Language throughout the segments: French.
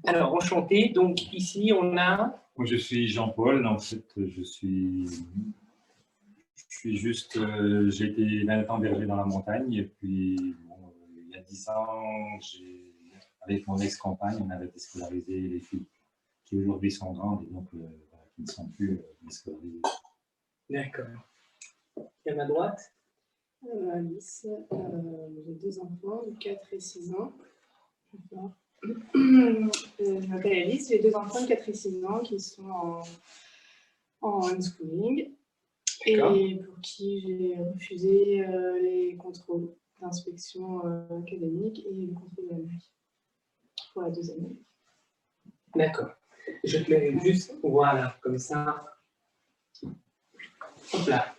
Alors, enchanté. Donc, ici, on a… Moi, je suis Jean-Paul. En fait, j'ai été 20 ans berger dans la montagne. Et puis, bon, il y a 10 ans, avec mon ex-compagne, on avait déscolarisé les filles qui aujourd'hui sont grandes et donc voilà, qui ne sont plus déscolarisées. D'accord. Et à ma droite? Alice, j'ai 2 enfants, de 4 et 6 ans. Je m'appelle Alice, j'ai 2 enfants de 4 et 6 ans qui sont en unschooling et pour qui j'ai refusé les contrôles d'inspection académique et le contrôle de la nuit pour la 2e année. D'accord. Je te mets juste, voilà, comme ça. Hop là.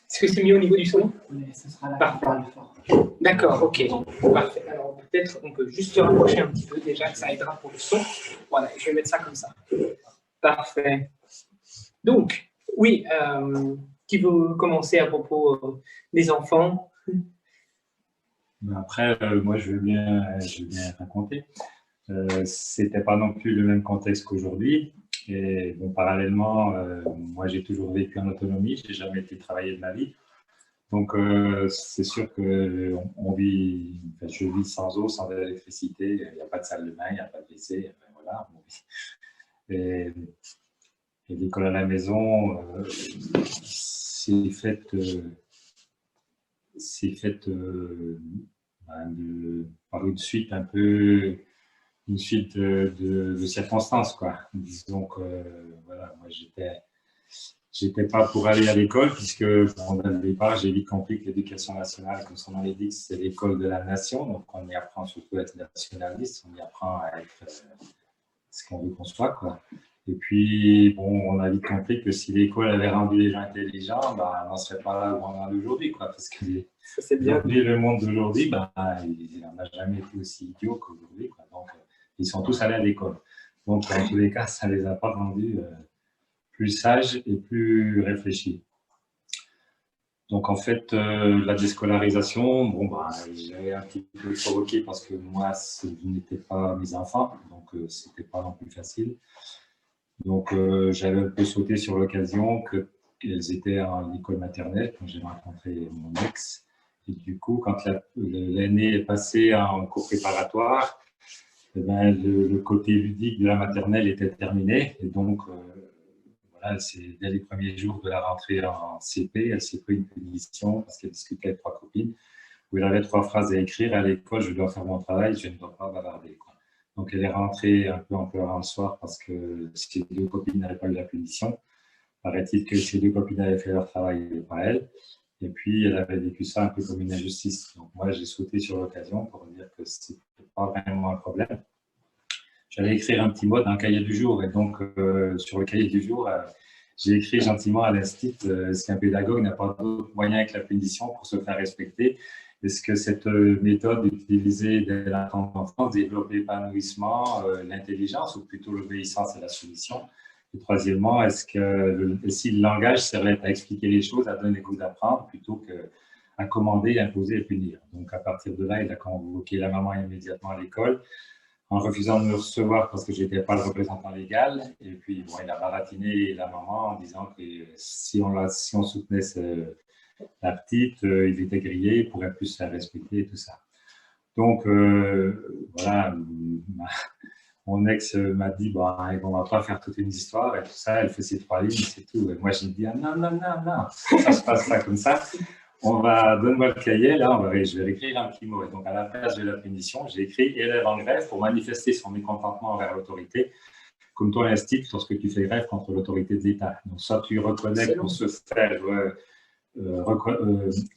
Est-ce que c'est mieux au niveau du son? Oui, ça sera la parfait. D'accord, ok. Parfait. Alors peut-être on peut juste se rapprocher un petit peu déjà, que ça aidera pour le son. Voilà, je vais mettre ça comme ça. Parfait. Donc, oui, qui veut commencer à propos des enfants? Après, moi, je veux bien raconter. C'était pas non plus le même contexte qu'aujourd'hui. Et bon, parallèlement, moi, j'ai toujours vécu en autonomie. J'ai jamais été travailler de ma vie. Donc, c'est sûr que je vis sans eau, sans électricité. Il n'y a pas de salle de bain, il n'y a pas de WC. Voilà. Et l'école à la maison, c'est fait par une suite de circonstances, quoi. Disons que voilà, moi j'étais pas pour aller à l'école puisque bon, dès le départ j'ai vite compris que l'éducation nationale, comme son nom l'indique, c'est l'école de la nation, donc on y apprend surtout à être nationaliste, on y apprend à être ce qu'on veut qu'on soit, quoi. Et puis, bon, on a vite compris que si l'école avait rendu les gens intelligents, bah, on n'en serait pas là où on en est aujourd'hui, quoi. Parce que le monde d'aujourd'hui, bah, il n'a jamais été aussi idiot qu'aujourd'hui, quoi. Donc, ils sont tous allés à l'école. Donc, en tous les cas, ça ne les a pas rendus plus sages et plus réfléchis. Donc, en fait, la déscolarisation, bon, bah, j'ai un petit peu provoqué parce que moi, ce n'étaient pas mes enfants, donc ce n'était pas non plus facile. Donc, j'avais un peu sauté sur l'occasion qu'elles étaient en école maternelle quand j'ai rencontré mon ex. Et du coup, quand l'année est passée en cours préparatoire, eh ben, le côté ludique de la maternelle était terminé. Et donc, voilà, dès les premiers jours de la rentrée en CP, elle s'est pris une punition parce qu'elle discutait avec 3 copines où elle avait 3 phrases à écrire. À l'école, je dois faire mon travail, je ne dois pas bavarder, quoi. Donc, elle est rentrée un peu en pleurant le soir parce que ses 2 copines n'avaient pas eu la punition. Paraît-il que ses 2 copines avaient fait leur travail et pas elle. Et puis, elle avait vécu ça un peu comme une injustice. Donc, moi, j'ai sauté sur l'occasion pour dire que ce n'était pas vraiment un problème. J'allais écrire un petit mot dans le cahier du jour. Et donc, sur le cahier du jour, j'ai écrit gentiment à l'instit est-ce qu'un pédagogue n'a pas d'autre moyen que la punition pour se faire respecter? Est-ce que cette méthode utilisée dès l'enfance développe l'épanouissement, l'intelligence ou plutôt l'obéissance et la soumission? Et troisièmement, est-ce que si le langage servait à expliquer les choses, à donner le goût d'apprendre plutôt qu'à commander, imposer et punir? Donc, à partir de là, il a convoqué la maman immédiatement à l'école en refusant de me recevoir parce que je n'étais pas le représentant légal. Et puis, bon, il a baratiné la maman en disant que si on soutenait la petite, il était grillé, il pourrait plus se faire respecter et tout ça. Donc, voilà, mon ex m'a dit, bon, on ne va pas faire toute une histoire et tout ça, elle fait ses 3 lignes, c'est tout. Et moi, j'ai dit, ah, non, ça se passe pas comme ça. Donne-moi le cahier, là, je vais écrire un petit mot. Et donc, à la place de la punition, j'ai écrit élève en grève pour manifester son mécontentement envers l'autorité, comme toi l'instit lorsque tu fais grève contre l'autorité de l'État. Donc, soit tu reconnais que pour se faire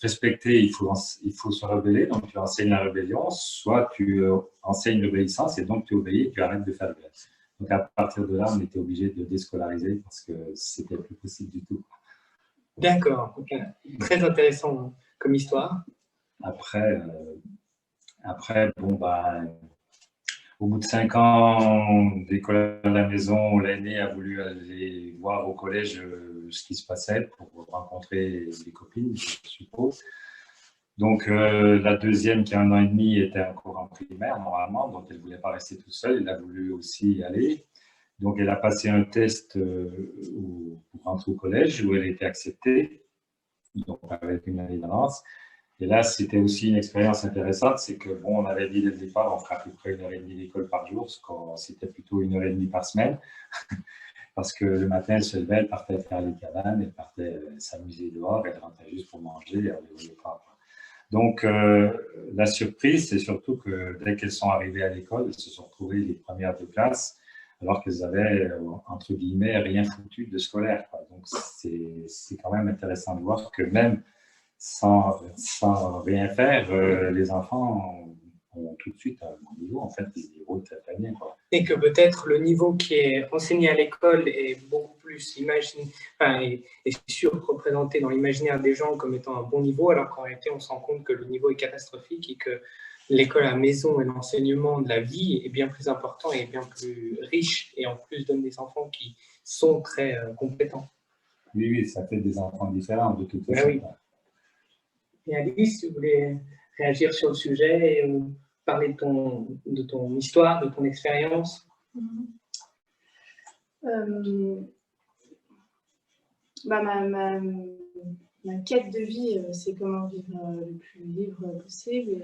respecter, il faut se rebeller, donc tu enseignes la rébellion, soit tu enseignes l'obéissance et donc tu obéis et tu arrêtes de faire grève. Donc, à partir de là, on était obligé de déscolariser parce que c'était plus possible du tout. D'accord, okay. Très intéressant comme histoire. Après, bon, bah, au bout de 5 ans d'école à la maison, l'aîné a voulu aller voir au collège ce qui se passait pour rencontrer des copines, je suppose. Donc, la deuxième, qui a 1 an et demi, était encore en primaire, normalement, donc elle ne voulait pas rester toute seule, elle a voulu aussi y aller. Donc, elle a passé un test pour rentrer au collège, où elle a été acceptée, donc avec une année d'avance. Et là, c'était aussi une expérience intéressante, c'est que, bon, on avait dit dès le départ, on fera à peu près 1 heure et demie d'école par jour, c'était plutôt 1 heure et demie par semaine, parce que le matin, elle se levait, elle partait faire les cabanes, elle partait s'amuser dehors, elle rentrait juste pour manger, elle ne voulait pas. Donc, la surprise, c'est surtout que dès qu'elles sont arrivées à l'école, elles se sont retrouvées les premières de classe, alors qu'elles avaient, entre guillemets, rien foutu de scolaire, quoi. Donc, c'est quand même intéressant de voir que même sans rien faire, les enfants ont tout de suite un bon niveau, en fait, ils se débrouillent très bien, quoi. Et que peut-être le niveau qui est enseigné à l'école est beaucoup plus est surreprésenté dans l'imaginaire des gens comme étant un bon niveau, alors qu'en réalité, on se rend compte que le niveau est catastrophique et que l'école à la maison et l'enseignement de la vie est bien plus important et bien plus riche, et en plus donne des enfants qui sont très compétents. Oui, ça fait des enfants différents de toute façon. Oui. Et Alice, tu voulais réagir sur le sujet et parler de ton histoire, de ton expérience? Ma quête de vie, c'est comment vivre le plus libre possible.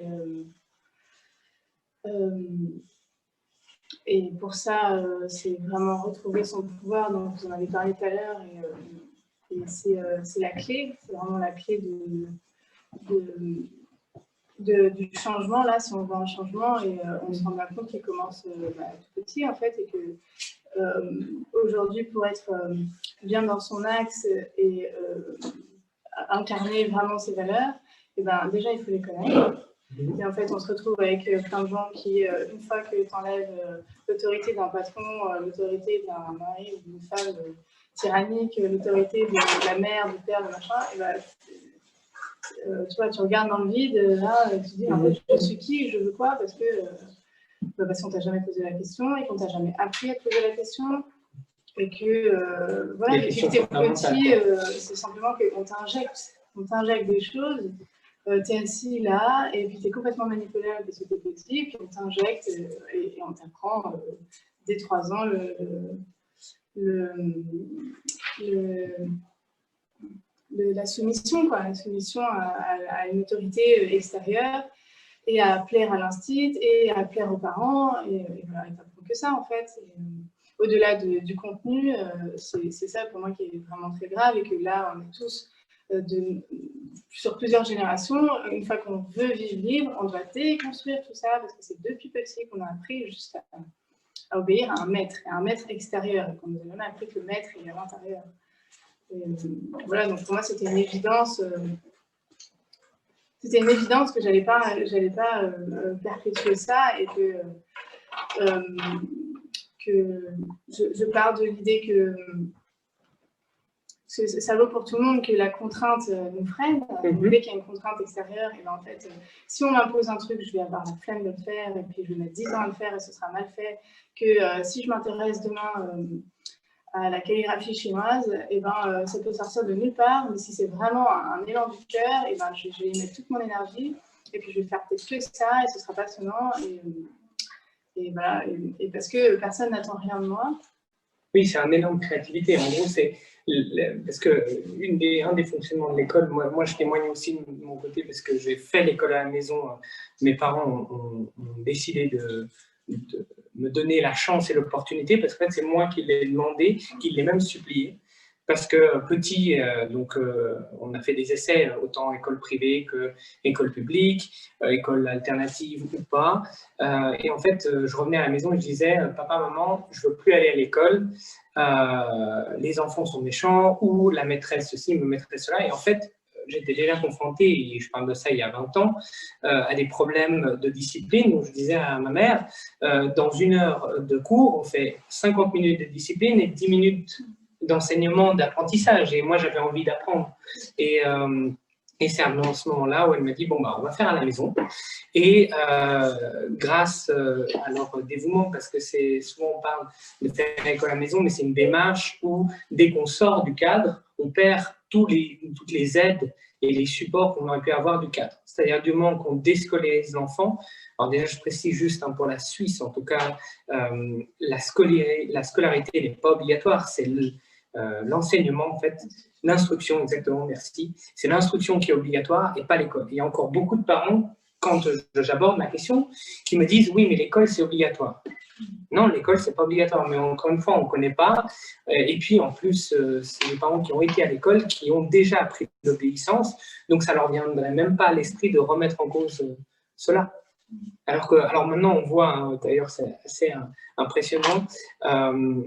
Et pour ça, c'est vraiment retrouver son pouvoir, dont vous en avez parlé tout à l'heure. Et c'est la clé, c'est vraiment la clé du changement. Là, si on veut un changement, et on se rend bien compte qu'il commence tout petit, en fait, et que aujourd'hui, pour être bien dans son axe et incarner vraiment ses valeurs, et déjà, il faut les connaître. Et en fait, on se retrouve avec plein de gens qui, une fois que tu enlèves l'autorité d'un patron, l'autorité d'un mari ou d'une femme tyrannique, l'autorité de la mère, du père, de machin, tu vois, tu regardes dans le vide, là, tu te dis, en fait, je suis qui, je veux quoi, parce qu'on t'a jamais posé la question et qu'on t'a jamais appris à te poser la question. Et que, voilà, depuis que t'es petit, c'est simplement qu'on t'injecte des choses. Tu es assis là, et puis tu es complètement manipulable parce que tu es petit, et puis on t'injecte et on t'apprend dès 3 ans la soumission, quoi, la soumission à une autorité extérieure, et à plaire à l'instit, et à plaire aux parents, et voilà, tu n'apprends que ça en fait. Au-delà du contenu, c'est ça pour moi qui est vraiment très grave, et que là on est tous sur plusieurs générations, une fois qu'on veut vivre libre, on doit déconstruire tout ça, parce que c'est depuis petit qu'on a appris juste à obéir à un maître extérieur, et qu'on nous a jamais appris que le maître est à l'intérieur. Voilà, donc pour moi c'était une évidence. C'était une évidence que j'allais pas perpétuer ça, et que je pars de l'idée que ça vaut pour tout le monde, que la contrainte nous freine. Dès qu'il y a une contrainte extérieure, et en fait, si on m'impose un truc, je vais avoir la flemme de le faire, et puis je vais mettre 10 ans à le faire et ce sera mal fait. Que si je m'intéresse demain à la calligraphie chinoise, ça peut sortir de nulle part, mais si c'est vraiment un élan du cœur, je vais y mettre toute mon énergie, et puis je vais faire peut-être que ça, et ce sera passionnant, et voilà, et parce que personne n'attend rien de moi. Oui, c'est un élan de créativité. En gros, c'est parce que un des fonctionnements de l'école, moi je témoigne aussi de mon côté, parce que j'ai fait l'école à la maison. Mes parents ont décidé de me donner la chance et l'opportunité, parce que c'est moi qui l'ai demandé, qui l'ai même supplié. Parce que petit, on a fait des essais, autant école privée que école publique, école alternative ou pas. Et en fait, je revenais à la maison et je disais, papa, maman, je ne veux plus aller à l'école. Les enfants sont méchants, ou la maîtresse ceci, ma maîtresse cela. Et en fait, j'étais déjà confronté, et je parle de ça il y a 20 ans, à des problèmes de discipline, où je disais à ma mère, dans 1 heure de cours, on fait 50 minutes de discipline et 10 minutes d'enseignement, d'apprentissage, et moi j'avais envie d'apprendre. Et c'est à ce moment-là où elle m'a dit, bon, on va faire à la maison. Et grâce à leur dévouement, parce que souvent on parle de faire l'école à la maison, mais c'est une démarche où dès qu'on sort du cadre, on perd toutes les aides et les supports qu'on aurait pu avoir du cadre. C'est-à-dire du moment qu'on déscolarise l'enfant, alors déjà je précise juste pour la Suisse, en tout cas, la scolarité n'est pas obligatoire, c'est l'enseignement en fait, l'instruction exactement, merci. C'est l'instruction qui est obligatoire et pas l'école. Il y a encore beaucoup de parents, quand j'aborde ma question, qui me disent oui mais l'école c'est obligatoire. Non, l'école, c'est pas obligatoire, mais encore une fois, on ne connaît pas. Et puis, en plus, c'est les parents qui ont été à l'école qui ont déjà appris l'obéissance, donc ça ne leur viendrait même pas à l'esprit de remettre en cause cela. Alors maintenant, on voit, hein, d'ailleurs, c'est assez impressionnant,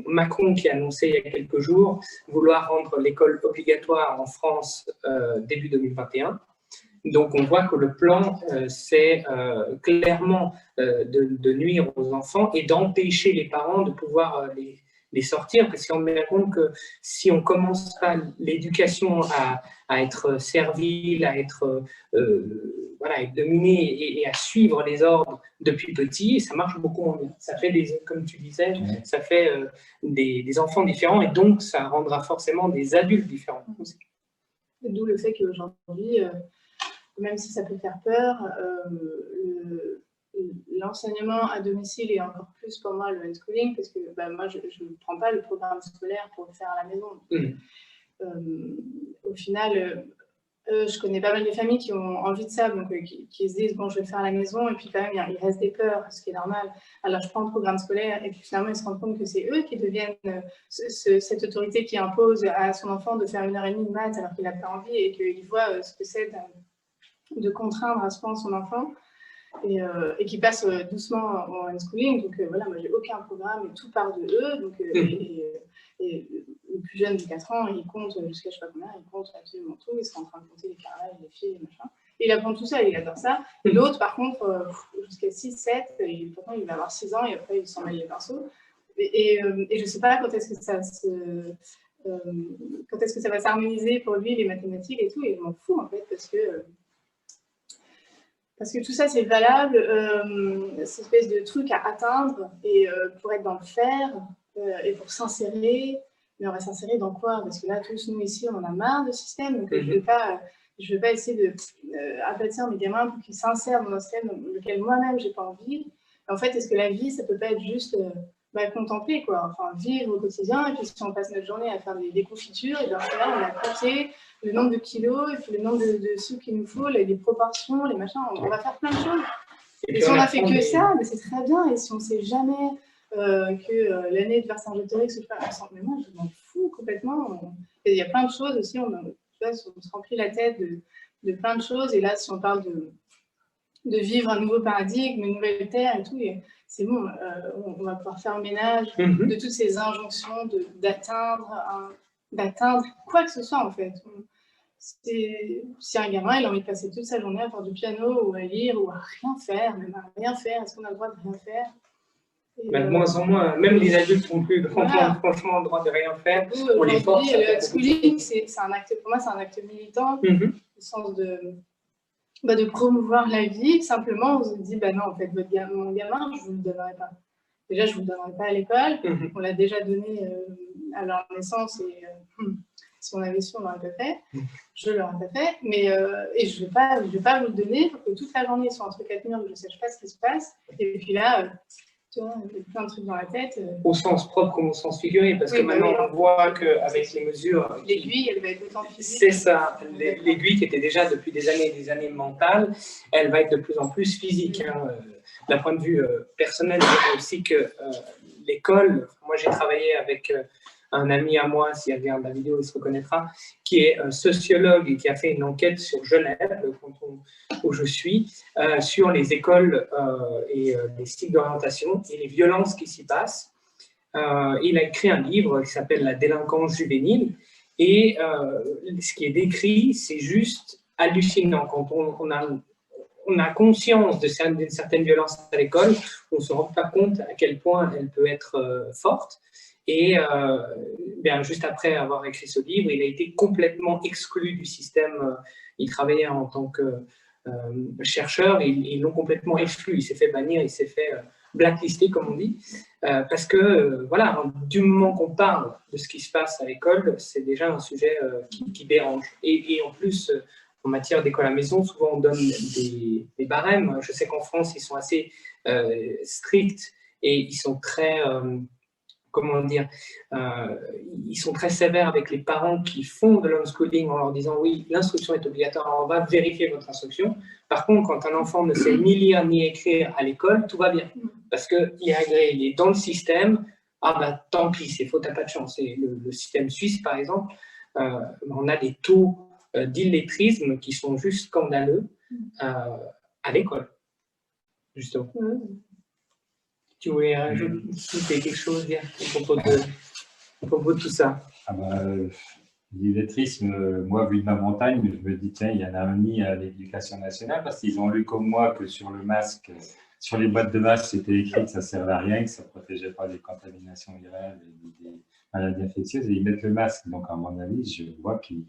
Macron qui a annoncé il y a quelques jours vouloir rendre l'école obligatoire en France début 2021. Donc, on voit que le plan, c'est clairement de nuire aux enfants et d'empêcher les parents de pouvoir les sortir. Parce qu'on se met compte que si on commence pas l'éducation à être servile, à être dominé et à suivre les ordres depuis petit, ça marche beaucoup moins bien. Ça fait, comme tu disais, ça fait des enfants différents et donc ça rendra forcément des adultes différents aussi. D'où le fait qu'aujourd'hui, même si ça peut faire peur, l'enseignement à domicile est encore plus pour moi le homeschooling, parce que moi, je ne prends pas le programme scolaire pour le faire à la maison. Au final, je connais pas mal de familles qui ont envie de ça, donc qui se disent, bon, je vais le faire à la maison, et puis quand même, il reste des peurs, ce qui est normal. Alors, je prends le programme scolaire, et puis finalement, ils se rendent compte que c'est eux qui deviennent cette autorité qui impose à son enfant de faire 1h30 de maths alors qu'il n'a pas envie, et qu'il voit ce que c'est de contraindre à ce point son enfant et qui passe doucement en homeschooling. Donc voilà, moi j'ai aucun programme et tout part de eux. Donc, et le plus jeune de 4 ans, il compte jusqu'à je sais pas combien, il compte absolument tout. Il sera en train de compter les carrelages, les filles, les machins. Et il apprend tout ça, il adore ça. L'autre, par contre, jusqu'à 6, 7, et pourtant il va avoir 6 ans et après il s'en mêle les pinceaux. Et je ne sais pas quand est-ce que ça se. Quand est-ce que ça va s'harmoniser pour lui, les mathématiques et tout, et je m'en fous en fait, parce que tout ça c'est valable, cette espèce de truc à atteindre, et pour être dans le faire, et pour s'insérer. Mais on va s'insérer dans quoi? Parce que là, tous nous ici, on en a marre de ce système, donc je ne vais pas essayer d'aplatir mes gamins pour qu'ils s'insèrent dans un système dans lequel moi-même j'ai pas envie. En fait, est-ce que la vie, ça peut pas être juste contempler, quoi, enfin vivre au quotidien, et puis si on passe notre journée à faire des confitures, et bien là on a compté le nombre de kilos, et puis le nombre de sucre qu'il nous faut, les proportions, les machins, on va faire plein de choses. Et si on a fait que ça, mais c'est très bien, et si on sait jamais que l'année de Vercingétorix se fait ensemble, mais moi je m'en fous complètement. Il y a plein de choses aussi, on se remplit la tête de plein de choses, et là si on parle de vivre un nouveau paradigme, une nouvelle terre et tout, c'est bon, on va pouvoir faire le ménage de toutes ces injonctions d'atteindre quoi que ce soit en fait. Si un gamin il a envie de passer toute sa journée à faire du piano ou à lire ou à rien faire, même à rien faire, est-ce qu'on a le droit de rien faire? De moins en moins, même les adultes n'ont plus franchement le droit de rien faire. On les force. Le homeschooling, pour moi, c'est un acte militant, au sens de promouvoir la vie. Simplement, on se dit, non, en fait, mon gamin, je ne vous le donnerai pas. Déjà, je ne vous le donnerai pas à l'école. On l'a déjà donné à leur naissance, et si on avait su, on ne l'aurait pas fait. Je ne l'aurais pas fait, mais et je ne vais pas vous le donner pour que toute la journée, ils soient entre 4 murs, je ne sache pas ce qui se passe. Et puis là, tu vois, il y a plein de trucs dans la tête. Au sens propre comme au sens figuré, parce que maintenant, on voit qu'avec les mesures... L'aiguille, elle va être autant physique. C'est ça. L'aiguille qui était déjà depuis des années mentale, elle va être de plus en plus physique. D'un point de vue personnel, je dirais aussi que l'école... Moi, j'ai travaillé avec un ami à moi, s'il regarde la vidéo, il se reconnaîtra, qui est sociologue et qui a fait une enquête sur Genève, le canton où je suis, sur les écoles et les cycles d'orientation et les violences qui s'y passent. Il a écrit un livre qui s'appelle « La délinquance juvénile ». Et ce qui est décrit, c'est juste hallucinant. Quand on a conscience d'une certaine violence à l'école, on ne se rend pas compte à quel point elle peut être forte. Et juste après avoir écrit ce livre, il a été complètement exclu du système. Il travaillait en tant que chercheur et ils l'ont complètement exclu. Il s'est fait bannir, il s'est fait blacklister, comme on dit, parce que voilà, du moment qu'on parle de ce qui se passe à l'école, c'est déjà un sujet qui dérange. Et en plus, en matière d'école à la maison, souvent on donne des barèmes. Je sais qu'en France, ils sont assez stricts et ils sont très, comment dire, ils sont très sévères avec les parents qui font de l'homeschooling en leur disant oui, l'instruction est obligatoire, alors on va vérifier votre instruction. Par contre, quand un enfant ne sait ni lire ni écrire à l'école, tout va bien. Parce qu'il est agréé, il est dans le système, ah ben tant pis, c'est faute, t'as pas de chance. Et le système suisse, par exemple, on a des taux d'illettrisme qui sont juste scandaleux à l'école, justement. Tu voulais rajouter quelque chose à propos de tout ça? L'illettrisme, moi, vu de ma montagne, je me dis, tiens, il y en a un nid à l'éducation nationale parce qu'ils ont lu comme moi que sur le masque, sur les boîtes de masque, c'était écrit que ça ne servait à rien, que ça ne protégeait pas des contaminations virales et des maladies infectieuses, et ils mettent le masque. Donc, à mon avis, je vois qu'ils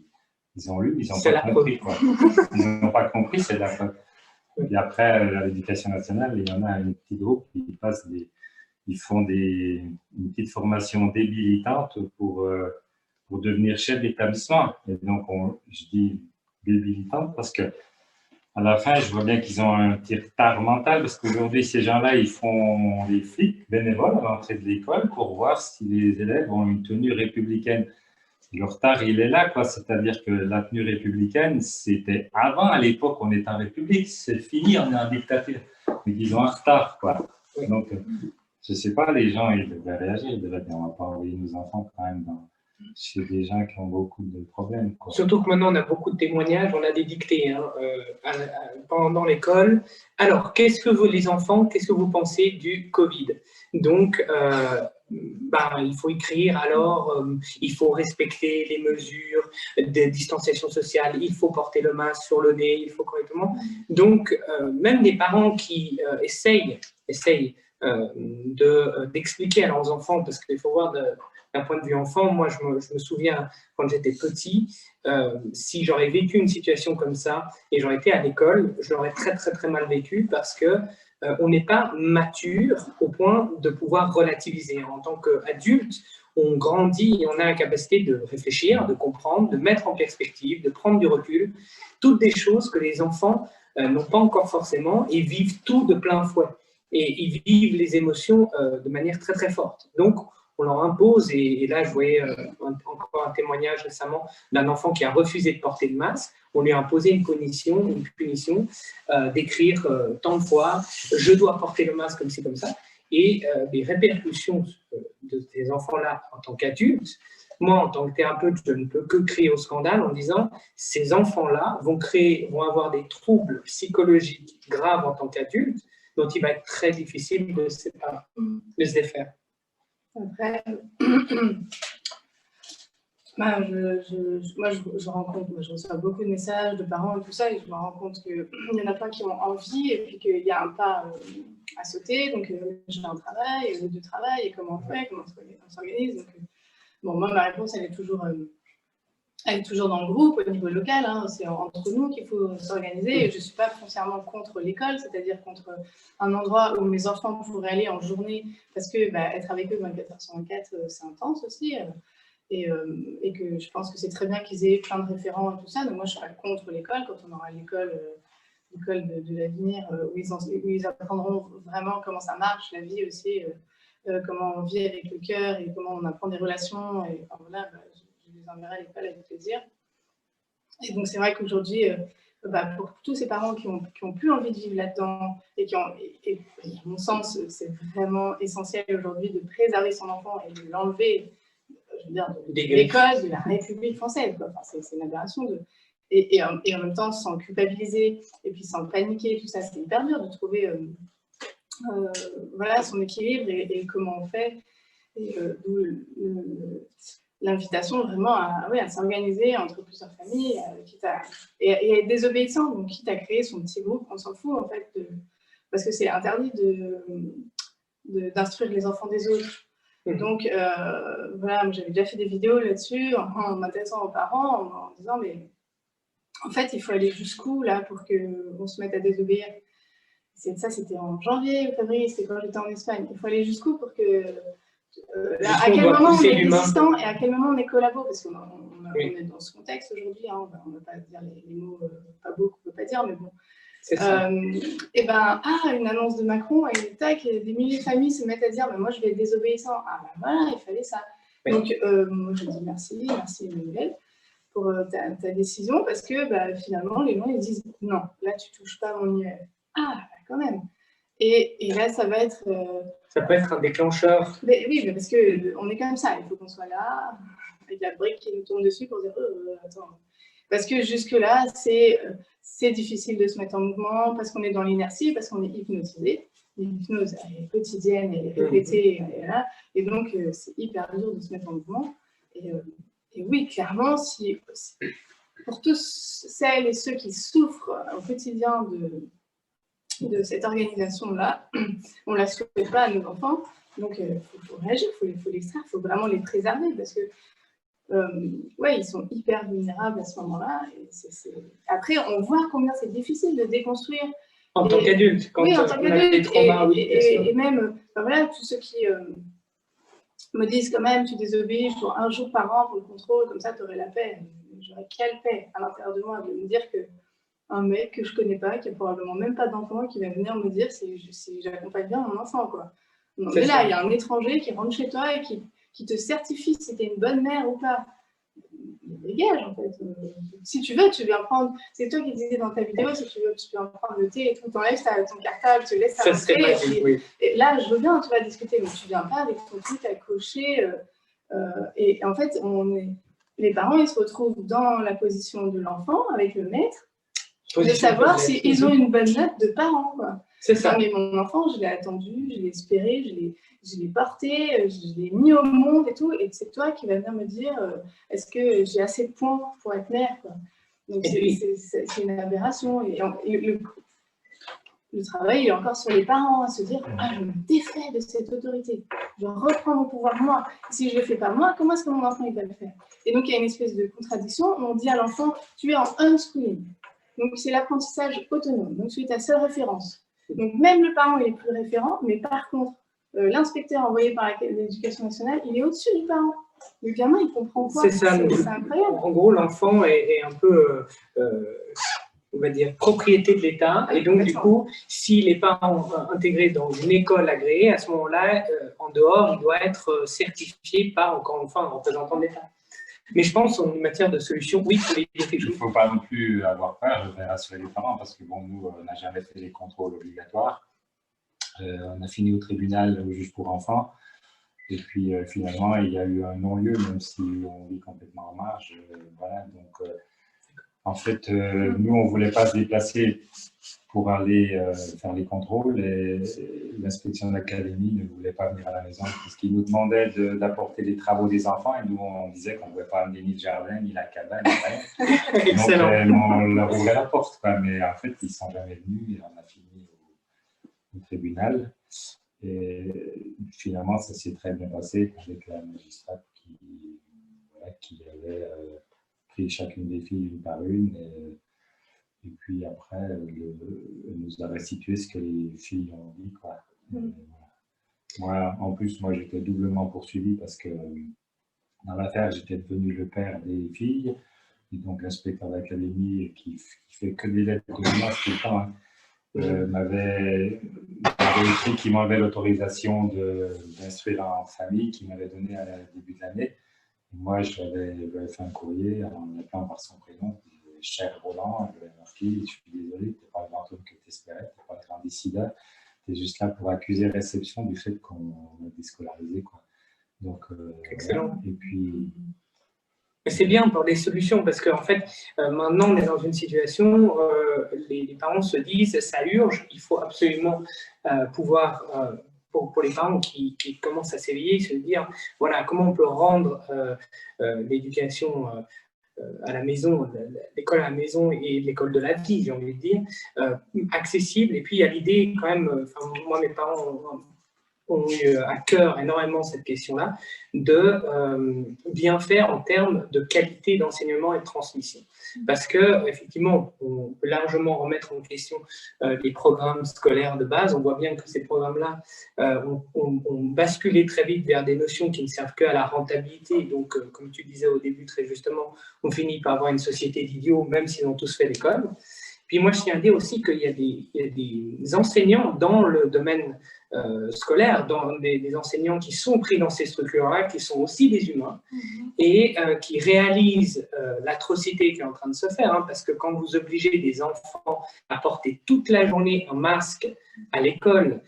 ont lu, ils n'ont pas compris. Quoi. Ils n'ont pas compris, c'est la faute. Et après, à l'éducation nationale, il y en a un petit groupe qui passe ils font une petite formation débilitante pour devenir chef d'établissement. Et donc, je dis débilitante parce que à la fin, je vois bien qu'ils ont un petit retard mental parce qu'aujourd'hui, ces gens-là, ils font des flics bénévoles à l'entrée de l'école pour voir si les élèves ont une tenue républicaine. Et le retard, il est là, quoi. C'est-à-dire que la tenue républicaine, c'était avant, à l'époque, on était en République. C'est fini, on est en dictature. Mais ils ont un retard, quoi. Donc, je ne sais pas, les gens, ils devraient réagir. Ils devraient dire, on ne va pas envoyer nos enfants quand même chez des gens qui ont beaucoup de problèmes, quoi. Surtout que maintenant, on a beaucoup de témoignages, on a des dictées pendant l'école. Alors, qu'est-ce que vous pensez du Covid? Donc, il faut écrire, alors, il faut respecter les mesures de distanciation sociale, il faut porter le masque sur le nez, il faut correctement. Donc, même des parents qui essayent d'expliquer à leurs enfants, parce qu'il faut voir d'un point de vue enfant, moi je me souviens quand j'étais petit, si j'aurais vécu une situation comme ça et j'aurais été à l'école, je l'aurais très très très mal vécu parce que on n'est pas mature au point de pouvoir relativiser. En tant qu'adulte, on grandit et on a la capacité de réfléchir, de comprendre, de mettre en perspective, de prendre du recul, toutes des choses que les enfants n'ont pas encore forcément et vivent tout de plein fouet. Et ils vivent les émotions de manière très très forte. Donc, on leur impose, et là je voyais encore un témoignage récemment d'un enfant qui a refusé de porter le masque, on lui a imposé une punition d'écrire tant de fois « je dois porter le masque comme ci, comme ça », et les répercussions de ces enfants-là en tant qu'adultes, moi en tant que thérapeute, je ne peux que crier au scandale en disant « ces enfants-là vont avoir des troubles psychologiques graves en tant qu'adultes, dont il va être très difficile de se défaire. » Après, je reçois beaucoup de messages de parents et tout ça, et je me rends compte qu'il y en a plein qui ont envie et puis qu'il y a un pas à sauter. Donc, j'ai un travail, du travail, et comment on fait, comment on s'organise. Donc, moi, ma réponse, elle est toujours dans le groupe, au niveau local. Hein, c'est entre nous qu'il faut s'organiser. Je ne suis pas foncièrement contre l'école, c'est-à-dire contre un endroit où mes enfants pourraient aller en journée, parce que être avec eux 24h/24, c'est intense aussi. Et que je pense que c'est très bien qu'ils aient plein de référents et tout ça. Donc moi, je ne suis pas contre l'école. Quand on aura l'école de l'avenir, où ils apprendront vraiment comment ça marche, la vie aussi, comment on vit avec le cœur et comment on apprend des relations. Et voilà, je les enverrai à l'école avec plaisir. Et donc, c'est vrai qu'aujourd'hui, pour tous ces parents qui ont plus envie de vivre là-dedans et à mon sens, c'est vraiment essentiel aujourd'hui de préserver son enfant et de l'enlever, je veux dire, de l'école, de la République française. Enfin, c'est une aberration. Et en même temps, sans culpabiliser et puis sans paniquer, tout ça, c'est hyper dur de trouver son équilibre et comment on fait. Et l'invitation vraiment à s'organiser entre plusieurs familles, et à être désobéissant, donc quitte à créer son petit groupe, on s'en fout en fait, parce que c'est interdit d'instruire les enfants des autres. Donc j'avais déjà fait des vidéos là-dessus en m'intéressant aux parents, en disant mais en fait il faut aller jusqu'où là pour qu'on se mette à désobéir. Ça c'était en janvier ou février, c'était quand j'étais en Espagne. Il faut aller jusqu'où pour que à quel moment on est résistant et à quel moment on est collabo, parce qu'on est dans ce contexte aujourd'hui, hein, on ne va pas dire les mots, pas beaucoup, on ne peut pas dire, mais bon. Et ben, une annonce de Macron, et tac, des milliers de familles se mettent à dire moi je vais être désobéissant. Ah ben voilà, il fallait ça. Oui. Donc, moi je dis merci Emmanuel pour ta décision, parce que finalement les gens ils disent non, là tu touches pas à mon IEF. Quand même. Et là ça va être. Ça peut être un déclencheur. Oui, parce qu'on est quand même ça, il faut qu'on soit là, avec la brique qui nous tombe dessus pour dire attends. Parce que jusque-là, c'est difficile de se mettre en mouvement, parce qu'on est dans l'inertie, parce qu'on est hypnotisé. L'hypnose est quotidienne, elle est répétée, et donc c'est hyper dur de se mettre en mouvement. Et oui, clairement, pour tous celles et ceux qui souffrent au quotidien de cette organisation-là, on ne la souhaite pas à nos enfants, donc il faut réagir, il faut l'extraire, il faut vraiment les préserver, parce que ils sont hyper vulnérables à ce moment-là. Après, on voit combien c'est difficile de déconstruire. En tant qu'adulte, quand en tant qu'adulte, et même, voilà, tous ceux qui me disent quand même, tu désobéis pour 1 jour par an pour le contrôle, comme ça, tu aurais la paix. J'aurais quelle paix à l'intérieur de moi de me dire qu'un mec que je ne connais pas, qui n'a probablement même pas d'enfant, qui va venir me dire si j'accompagne bien mon enfant, quoi. Non, mais là, il y a un étranger qui rentre chez toi et qui te certifie si tu es une bonne mère ou pas. Dégage, en fait. Si tu veux, tu viens prendre. C'est toi qui disais dans ta vidéo, si tu veux, tu viens prendre le thé et tout, t'enlèves ton cartable, tu laisses ta rentrée. Et là, je veux bien, tu vas discuter, mais tu viens pas avec ton truc à cocher. Et en fait, les parents, ils se retrouvent dans la position de l'enfant avec le maître, de savoir s'ils ont une bonne note de parents, quoi. C'est ça. Non, mais mon enfant, je l'ai attendu, je l'ai espéré, je l'ai porté, je l'ai mis au monde et tout, et c'est toi qui vas venir me dire est-ce que j'ai assez de points pour être mère, quoi. Donc c'est une aberration. Et le travail, il est encore sur les parents, à se dire je me défais de cette autorité, je reprends mon pouvoir moi. Si je ne le fais pas moi, comment est-ce que mon enfant il va le faire? Et donc il y a une espèce de contradiction. On dit à l'enfant tu es en unschooling. Donc c'est l'apprentissage autonome. Donc tu es ta seule référence. Donc même le parent il est plus référent, mais par contre l'inspecteur envoyé par l'éducation nationale, il est au-dessus du parent. Le gamin, il comprend quoi? C'est incroyable. En gros, l'enfant est un peu, on va dire, propriété de l'État. Et donc, du coup, s'il n'est pas intégré dans une école agréée, à ce moment-là, en dehors, il doit être certifié par, encore une fois, un représentant de l'État. Mais je pense, en matière de solution, oui, il faut les dire quelque chose. Il ne faut pas non plus avoir peur, je vais rassurer les parents, parce que bon, nous, on n'a jamais fait les contrôles obligatoires. On a fini au tribunal, au juge pour enfants. Et puis, finalement, il y a eu un non-lieu, même si on vit complètement en marge. Voilà, donc, en fait, nous, on ne voulait pas se déplacer pour aller faire les contrôles. Et l'inspection d'académie ne voulait pas venir à la maison, puisqu'ils nous demandaient d'apporter les travaux des enfants. Et nous, on disait qu'on ne pouvait pas amener ni le jardin, ni la cabane, ni rien. Donc, on leur ouvrait la porte, quoi. Mais en fait, ils ne sont jamais venus et on a fini au tribunal. Et finalement, ça s'est très bien passé avec la magistrate qui avait pris chacune des filles une par une. Et puis après, elle nous a restitué ce que les filles ont dit, quoi. Voilà. En plus, moi, j'étais doublement poursuivi parce que dans l'affaire, j'étais devenu le père des filles. Et donc, l'inspecteur d'académie qui fait que des lettres de menaces tout le temps, hein, m'avait écrit qu'il m'enlevait l'autorisation d'instruire en famille qu'il m'avait donné à début de l'année. Moi, je lui avais fait un courrier en l'appelant par son prénom. Cher Roland, je lui avais marqué, je suis désolé, tu n'es pas le grand homme que tu espérais, tu n'es pas le grand décideur, tu es juste là pour accuser réception du fait qu'on a déscolarisé, quoi. Donc, excellent. Voilà. Et puis... C'est bien pour des solutions, parce qu'en fait, maintenant, on est dans une situation, les parents se disent, ça urge, il faut absolument pouvoir, pour les parents qui commencent à s'éveiller, se dire, voilà, comment on peut rendre l'éducation à la maison, l'école à la maison et l'école de la vie, j'ai envie de dire, accessible. Et puis, il y a l'idée, quand même, moi, mes parents ont eu à cœur énormément cette question-là, de bien faire en termes de qualité d'enseignement et de transmission. Parce que, effectivement, on peut largement remettre en question les programmes scolaires de base. On voit bien que ces programmes-là ont basculé très vite vers des notions qui ne servent qu'à la rentabilité. Donc, comme tu disais au début très justement, on finit par avoir une société d'idiots, même s'ils ont tous fait l'école. Puis moi, je tiens à dire aussi qu'il y a des enseignants dans le domaine scolaire, des enseignants qui sont pris dans ces structures-là, qui sont aussi des humains, et qui réalisent l'atrocité qui est en train de se faire, hein, parce que quand vous obligez des enfants à porter toute la journée un masque à l'école,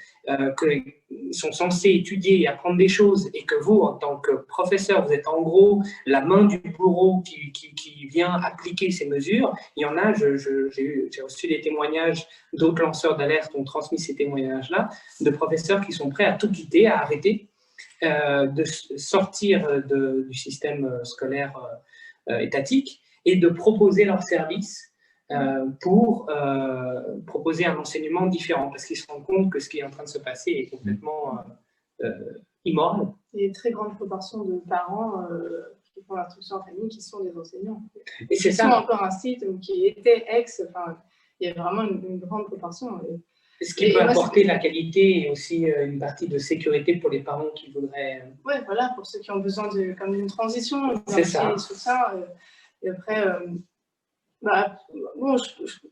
qu'ils sont censés étudier et apprendre des choses, et que vous, en tant que professeur, vous êtes en gros la main du bourreau qui vient appliquer ces mesures. Il y en a, j'ai reçu des témoignages d'autres lanceurs d'alerte ont transmis ces témoignages-là, de professeurs qui sont prêts à tout quitter, à arrêter, de sortir du système scolaire étatique et de proposer leurs services pour proposer un enseignement différent, parce qu'ils se rendent compte que ce qui est en train de se passer est complètement immoral. Il y a une très grande proportion de parents qui font l'instruction en famille qui sont des enseignants. Et c'est ça. Qui sont encore un site qui était enfin, il y a vraiment une grande proportion. Ce qui peut apporter la qualité et aussi une partie de sécurité pour les parents qui voudraient... Oui, voilà, pour ceux qui ont besoin d'une transition. C'est ça. Et après, bon,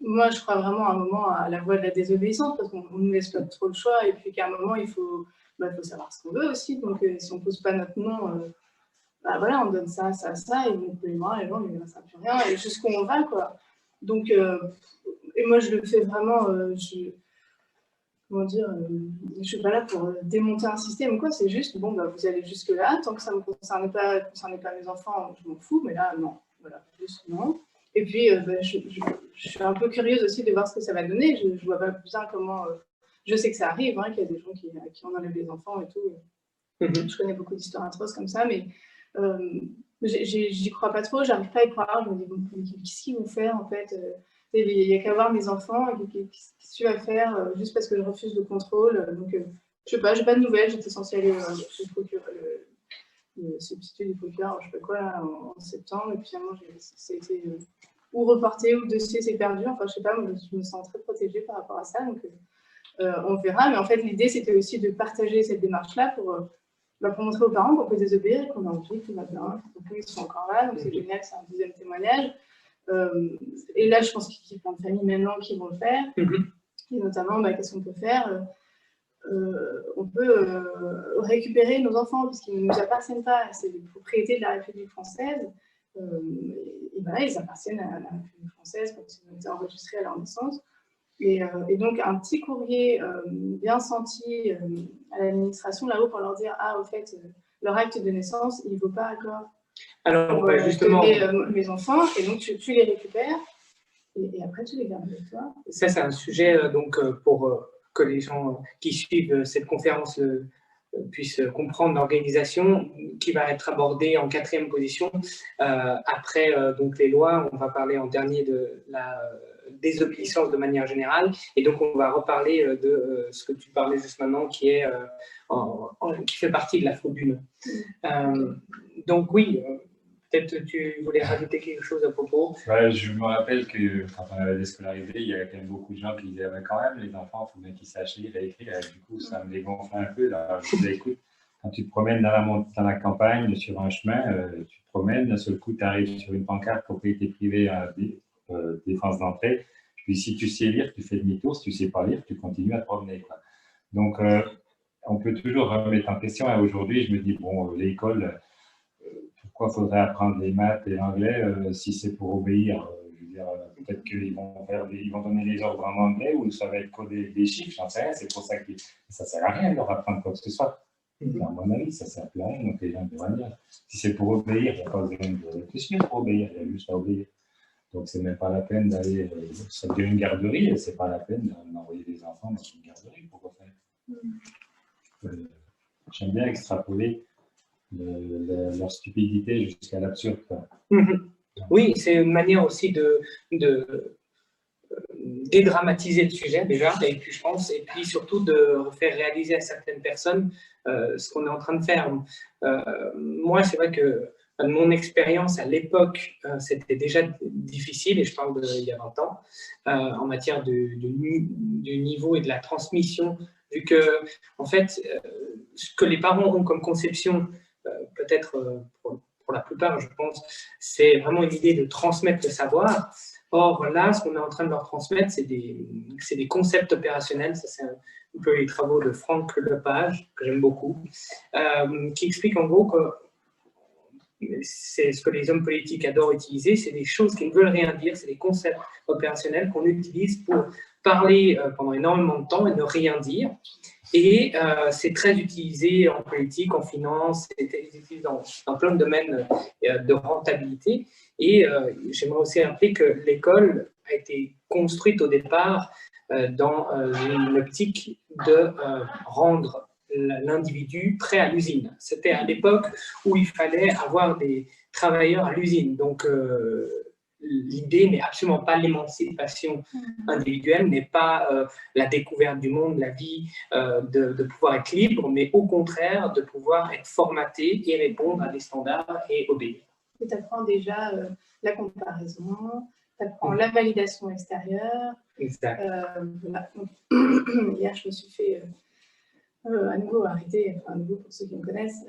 moi, je crois vraiment à un moment à la voie de la désobéissance, parce qu'on ne nous laisse pas trop le choix, et puis qu'à un moment, il faut savoir ce qu'on veut aussi. Donc, si on ne pose pas notre nom, voilà, on donne ça, ça, ça, et on peut les mains, les gens, mais ça ne plus rien, et jusqu'où on va, quoi. Donc, et moi, je le fais vraiment... comment dire, je ne suis pas là pour démonter un système ou quoi, c'est juste, bon, vous allez jusque-là, tant que ça ne me concerne pas mes enfants, je m'en fous, mais là, non, voilà, juste non. Et puis, je suis un peu curieuse aussi de voir ce que ça va donner, je ne vois pas bien comment, je sais que ça arrive, hein, qu'il y a des gens qui en enlèvent les enfants et tout, je connais beaucoup d'histoires atroces comme ça, mais j'y crois pas trop, j'arrive pas à y croire, je me dis, bon, qu'est-ce qu'ils vont faire, en fait il n'y a qu'à voir mes enfants, qu'est-ce que tu vas faire juste parce que je refuse le contrôle. Donc, je ne sais pas, j'ai pas de nouvelles. J'étais censée aller chez le substitut du procureur, je ne sais pas quoi, là, en septembre. Et puis finalement, ça a été ou reporté ou le dossier s'est perdu. Enfin, je ne sais pas, moi, je me sens très protégée par rapport à ça. Donc, on verra. Mais en fait, l'idée, c'était aussi de partager cette démarche-là pour montrer aux parents qu'on peut désobéir, qu'on a envie, tout va bien. Ils sont encore là, donc c'est génial, c'est un deuxième témoignage. Et là, je pense qu'il y a plein de familles maintenant qui vont le faire. Et notamment, qu'est-ce qu'on peut faire on peut récupérer nos enfants, puisqu'ils ne nous appartiennent pas. C'est les propriétés de la République française. Et voilà, ils appartiennent à la République française quand ils ont été enregistrés à leur naissance. Et donc, un petit courrier bien senti à l'administration là-haut pour leur dire « Ah, au fait, leur acte de naissance, il ne vaut pas accord. » Alors, justement, mes enfants, et donc tu les récupères, et après tu les gardes avec toi. Ça, c'est un sujet pour que les gens qui suivent cette conférence puissent comprendre l'organisation qui va être abordée en 4e position. Après donc les lois, on va parler en dernier de la désobéissance de manière générale, et donc on va reparler de ce que tu parlais juste maintenant, qui est qui fait partie de la fraude du nom. Donc oui. Peut-être tu voulais rajouter quelque chose à propos. Ouais, je me rappelle que quand on avait déscolarisé, il y avait quand même beaucoup de gens qui disaient quand même, les enfants, il faut bien qu'ils sachent lire et écrire. Et du coup, ça me dégonflait un peu. Là, je disais, écoute, quand tu te promènes dans la campagne, sur un chemin, tu te promènes, d'un seul coup, tu arrives sur une pancarte propriété privée, défense d'entrée. Puis si tu sais lire, tu fais demi-tour. Si tu ne sais pas lire, tu continues à te promener, quoi. Donc, on peut toujours remettre en question. Et aujourd'hui, je me dis, bon, l'école. Pourquoi faudrait apprendre les maths et l'anglais si c'est pour obéir je veux dire, peut-être qu'ils vont donner les ordres en anglais ou ça va être codé des chiffres, j'en sais rien. C'est pour ça que ça ne sert à rien de leur apprendre quoi que ce soit. À mon avis, ça ne sert plus à rien. Donc les gens devraient dire. Si c'est pour obéir, il n'y a pas besoin de réfléchir pour obéir, il y a juste à obéir. Donc c'est même pas la peine d'aller. Ça devient une garderie et ce n'est pas la peine d'envoyer des enfants dans une garderie. Pourquoi faire J'aime bien extrapoler leur stupidité jusqu'à l'absurde. Oui, c'est une manière aussi de dédramatiser le sujet déjà, et puis je pense, et puis surtout de faire réaliser à certaines personnes ce qu'on est en train de faire. Moi, c'est vrai que mon expérience à l'époque, c'était déjà difficile, et je parle d'il y a 20 ans, en matière du niveau et de la transmission, vu que, en fait, ce que les parents ont comme conception, peut-être pour la plupart, je pense, c'est vraiment une idée de transmettre le savoir. Or, là, ce qu'on est en train de leur transmettre, c'est des concepts opérationnels. Ça, c'est un peu les travaux de Franck Lepage, que j'aime beaucoup, qui expliquent en gros que c'est ce que les hommes politiques adorent utiliser, c'est des choses qui ne veulent rien dire, c'est des concepts opérationnels qu'on utilise pour parler pendant énormément de temps et ne rien dire. Et c'est très utilisé en politique, en finance, c'est utilisé dans plein de domaines de rentabilité. Et j'aimerais aussi rappeler que l'école a été construite au départ dans une optique de rendre l'individu prêt à l'usine. C'était à l'époque où il fallait avoir des travailleurs à l'usine. Donc, l'idée n'est absolument pas l'émancipation individuelle, n'est pas la découverte du monde, la vie, de pouvoir être libre, mais au contraire, de pouvoir être formaté et répondre à des standards et obéir. Tu apprends déjà la comparaison, tu apprends la validation extérieure. Exact. Voilà. Hier, je me suis fait à nouveau arrêter, enfin, à nouveau pour ceux qui me connaissent,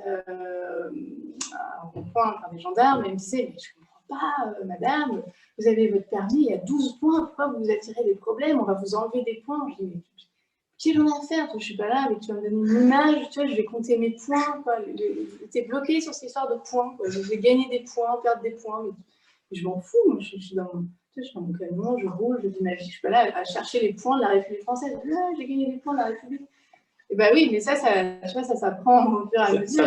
à rond-point par des gendarmes, et ils me disaient, mais je ne comprends pas, madame, vous avez votre permis, il y a 12 points, pourquoi vous attirez des problèmes, on va vous enlever des points. Je dis, mais qui j'en ai à faire, toi, je ne suis pas là, mais tu vas me donner une image, tu vois, je vais compter mes points, tu es bloqué sur cette histoire de points, quoi. Je vais gagner des points, perdre des points, mais je m'en fous, moi, je suis dans mon camion, je roule, je vis ma vie, je ne suis pas là à chercher les points de la République française. Ah, j'ai gagné des points de la République. Et bah oui, mais ça, tu vois, ça s'apprend au fur et à mesure.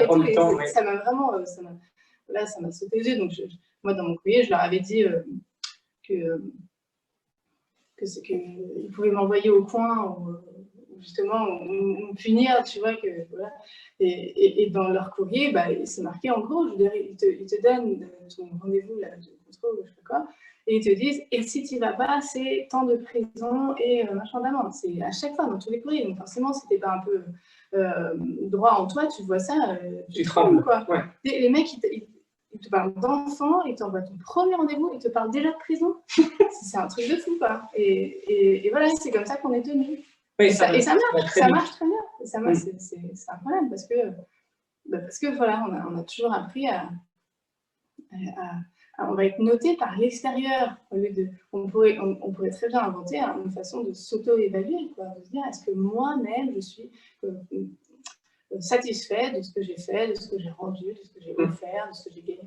Ça m'a vraiment, ça m'a sauté aux yeux. Donc, moi, dans mon courrier, je leur avais dit qu'ils pouvaient m'envoyer au coin, justement, ou me punir, tu vois, que voilà. Et dans leur courrier, bah, c'est marqué en gros, je veux dire, ils te donnent ton rendez-vous là, de contrôle, je sais pas quoi. Et ils te disent, et si tu n'y vas pas, c'est temps de prison et machin d'amende. C'est à chaque fois dans tous les courriers. Donc forcément, si tu n'es pas un peu droit en toi, tu vois ça, tu trembles. Quoi. Ouais. Les mecs, ils te parlent d'enfants, ils t'envoient ton premier rendez-vous, ils te parlent déjà de prison. C'est un truc de fou, quoi. Et voilà, c'est comme ça qu'on est tenu. Oui, ça marche très bien. Et ça marche, c'est incroyable parce que voilà, on a toujours appris on va être noté par l'extérieur. On pourrait très bien inventer une façon de s'auto-évaluer, de se dire, est-ce que moi-même, je suis satisfait de ce que j'ai fait, de ce que j'ai rendu, de ce que j'ai offert, de ce que j'ai gagné.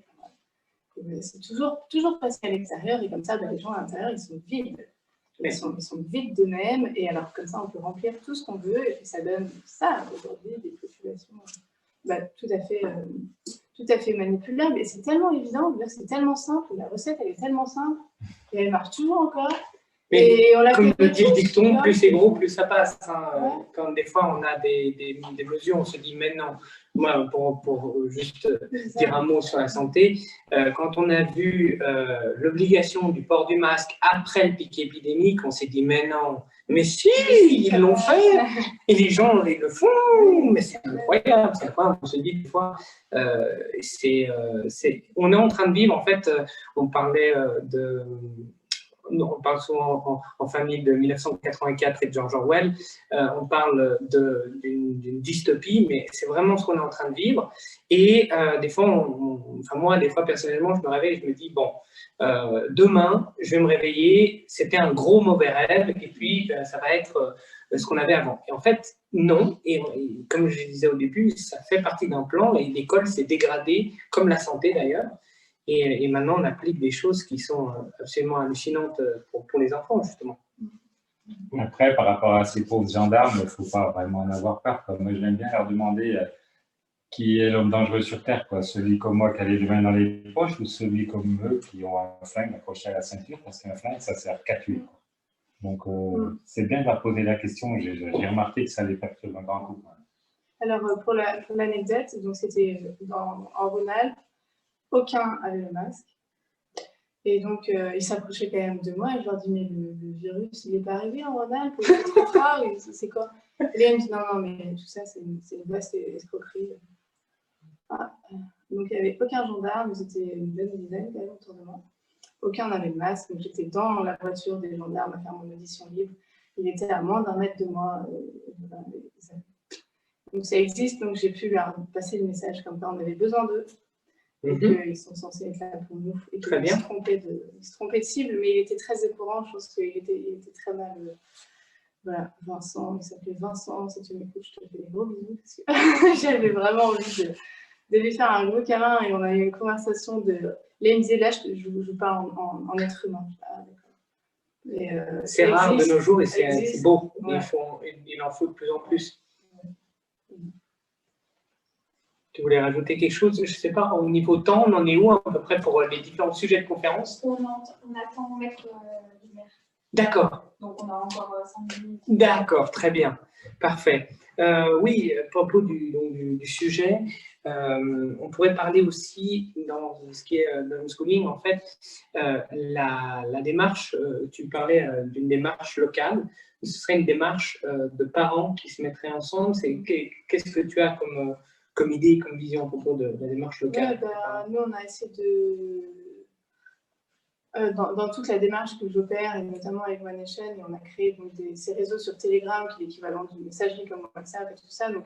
C'est toujours passé à l'extérieur, et comme ça, les gens à l'intérieur, ils sont vides. Ils sont vides d'eux-mêmes, et alors comme ça, on peut remplir tout ce qu'on veut, et puis ça donne ça, aujourd'hui, des populations tout à fait manipulable, et c'est tellement évident, c'est tellement simple, la recette elle est tellement simple, et elle marche toujours encore. Et on comme le dit le dicton, plus c'est gros, plus ça passe. Hein. Quand des fois on a des mesures, on se dit mais non. Moi, pour juste dire un mot sur la santé, quand on a vu l'obligation du port du masque après le pic épidémique, on s'est dit mais non. Mais si, ils l'ont fait, et les gens ils le font, mais c'est incroyable. On se dit des fois, on est en train de vivre, en fait, on parlait on parle souvent en famille de 1984 et de George Orwell, on parle d'une dystopie, mais c'est vraiment ce qu'on est en train de vivre. Et des fois, moi, des fois, personnellement, je me réveille et je me dis, bon, demain, je vais me réveiller, c'était un gros mauvais rêve, et puis ça va être ce qu'on avait avant. Et en fait, non. Et comme je disais au début, ça fait partie d'un plan, et l'école s'est dégradée, comme la santé d'ailleurs. Et maintenant, on applique des choses qui sont absolument hallucinantes pour les enfants, justement. Après, par rapport à ces pauvres gendarmes, il ne faut pas vraiment en avoir peur. Moi, j'aime bien leur demander qui est l'homme dangereux sur Terre, quoi. Celui comme moi qui a les mains dans les poches, ou celui comme eux qui ont un flingue accroché à la ceinture, parce qu'un flingue, ça sert qu'à tuer. Donc, c'est bien de leur poser la question. J'ai remarqué que ça les perturbe un grand coup. Alors, pour l'anecdote, donc c'était en Rhône-Alpes. Aucun avait le masque. Et donc, ils s'approchaient quand même de moi et je leur dis, mais le virus, il n'est pas arrivé en Rhône-Alpes, c'est trop fort, c'est quoi? Et là, ils me disent, non, mais tout ça, c'est une vaste escroquerie. Ah. Donc, il n'y avait aucun gendarme, c'était une bonne dizaine quand même autour de moi. Aucun n'avait de masque, donc j'étais dans la voiture des gendarmes à faire mon audition libre. Il était à moins d'1 mètre de moi. Donc ça existe, donc j'ai pu leur passer le message comme quoi on avait besoin d'eux. Et qu'ils sont censés être là pour nous. Et Très bien. Ils se trompaient de cible, mais il était très écourant. Je pense qu'il était très mal. Voilà, Vincent, il s'appelait Vincent. Si tu m'écoutes, je te fais des gros bisous. Parce que j'avais vraiment envie de lui faire un gros câlin et on a eu une conversation de. Là, il me disait, là, je parle en être humain. Ah, c'est rare de nos jours et c'est beau. Ouais. Il en faut de plus en plus. Tu voulais rajouter quelque chose? Je ne sais pas, au niveau temps, on en est où à peu près pour les différents sujets de conférence? On attend Maître Lumière. D'accord. Donc on a encore 5 minutes. D'accord, très bien. Parfait. Oui, à propos du sujet, on pourrait parler aussi dans ce qui est le homeschooling, en fait, la démarche, tu parlais d'une démarche locale, ce serait une démarche de parents qui se mettraient ensemble. Qu'est-ce que tu as comme idée, comme vision à propos de la démarche locale? Nous, on a essayé de... dans toute la démarche que j'opère, et notamment avec OneNation, on a créé donc, ces réseaux sur Telegram, qui est l'équivalent d'une messagerie comme WhatsApp et tout ça. Donc,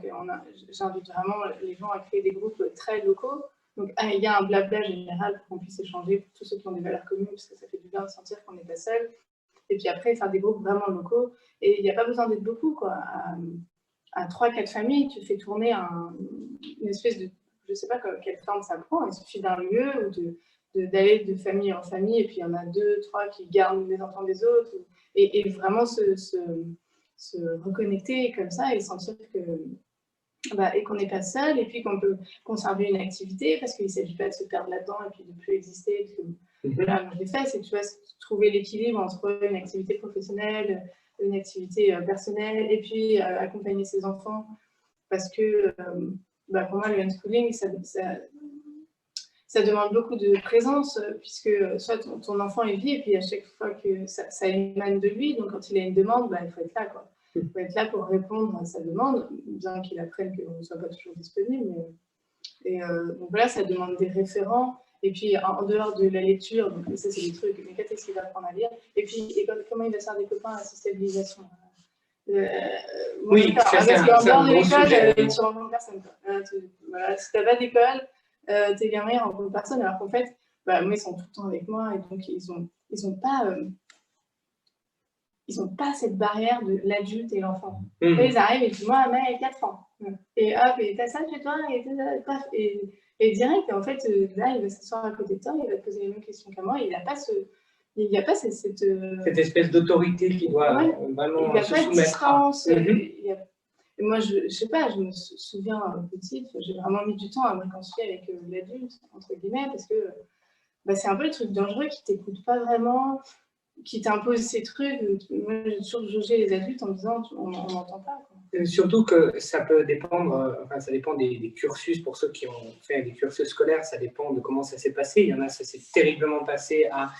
j'invite vraiment les gens à créer des groupes très locaux. Donc, il y a un blabla général pour qu'on puisse échanger pour tous ceux qui ont des valeurs communes, parce que ça fait du bien de sentir qu'on n'est pas seul. Et puis après, faire des groupes vraiment locaux. Et il n'y a pas besoin d'être beaucoup, quoi. À 3-4 familles, tu fais tourner une espèce de... Je ne sais pas quelle forme ça prend. Il suffit d'un lieu ou d'aller de famille en famille, et puis il y en a 2, 3 qui gardent les enfants des autres, et vraiment se reconnecter comme ça et sentir que et qu'on n'est pas seul, et puis qu'on peut conserver une activité, parce qu'il ne s'agit pas de se perdre là-dedans et puis de ne plus exister. Là, moi, je l'ai fait, c'est tu vois, trouver l'équilibre entre une activité professionnelle, une activité personnelle, et puis accompagner ses enfants, parce que pour moi, le homeschooling, ça demande beaucoup de présence, puisque soit ton enfant il vit, et puis à chaque fois que ça émane de lui, donc quand il a une demande, il faut être là, quoi. Il faut être là pour répondre à sa demande, bien qu'il apprenne qu'on ne soit pas toujours disponible. Donc voilà, ça demande des référents. Et puis en dehors de la lecture, donc ça c'est des trucs, mais qu'est-ce qu'il va apprendre à lire? Et puis comment il va faire des copains à la sociabilisation? Oui, parce qu'en dehors de l'école, tu rencontres personne. Voilà, si tu n'as pas d'école, tes gamins ne rencontrent personne, alors qu'en fait, moi, ils sont tout le temps avec moi, et donc ils n'ont pas cette barrière de l'adulte et l'enfant. Ils arrivent et disent, moi, elle a 4 ans. Et hop, et t'as ça chez toi, et direct, et en fait, là, il va s'asseoir à côté de toi, il va te poser les mêmes questions qu'à moi, il n'y a pas cette espèce d'autorité qui doit vraiment se soumettre. Il n'y a pas de distance. Et moi, je ne sais pas, je me souviens petite, j'ai vraiment mis du temps à me réconcilier avec l'adulte, entre guillemets, parce que c'est un peu le truc dangereux qui ne t'écoute pas vraiment, qui t'impose ces trucs. Moi, j'ai toujours jaugé les adultes en me disant on n'entend pas, quoi. Surtout que ça peut dépendre, ça dépend des cursus. Pour ceux qui ont fait des cursus scolaires, ça dépend de comment ça s'est passé. Il y en a, ça s'est terriblement passé à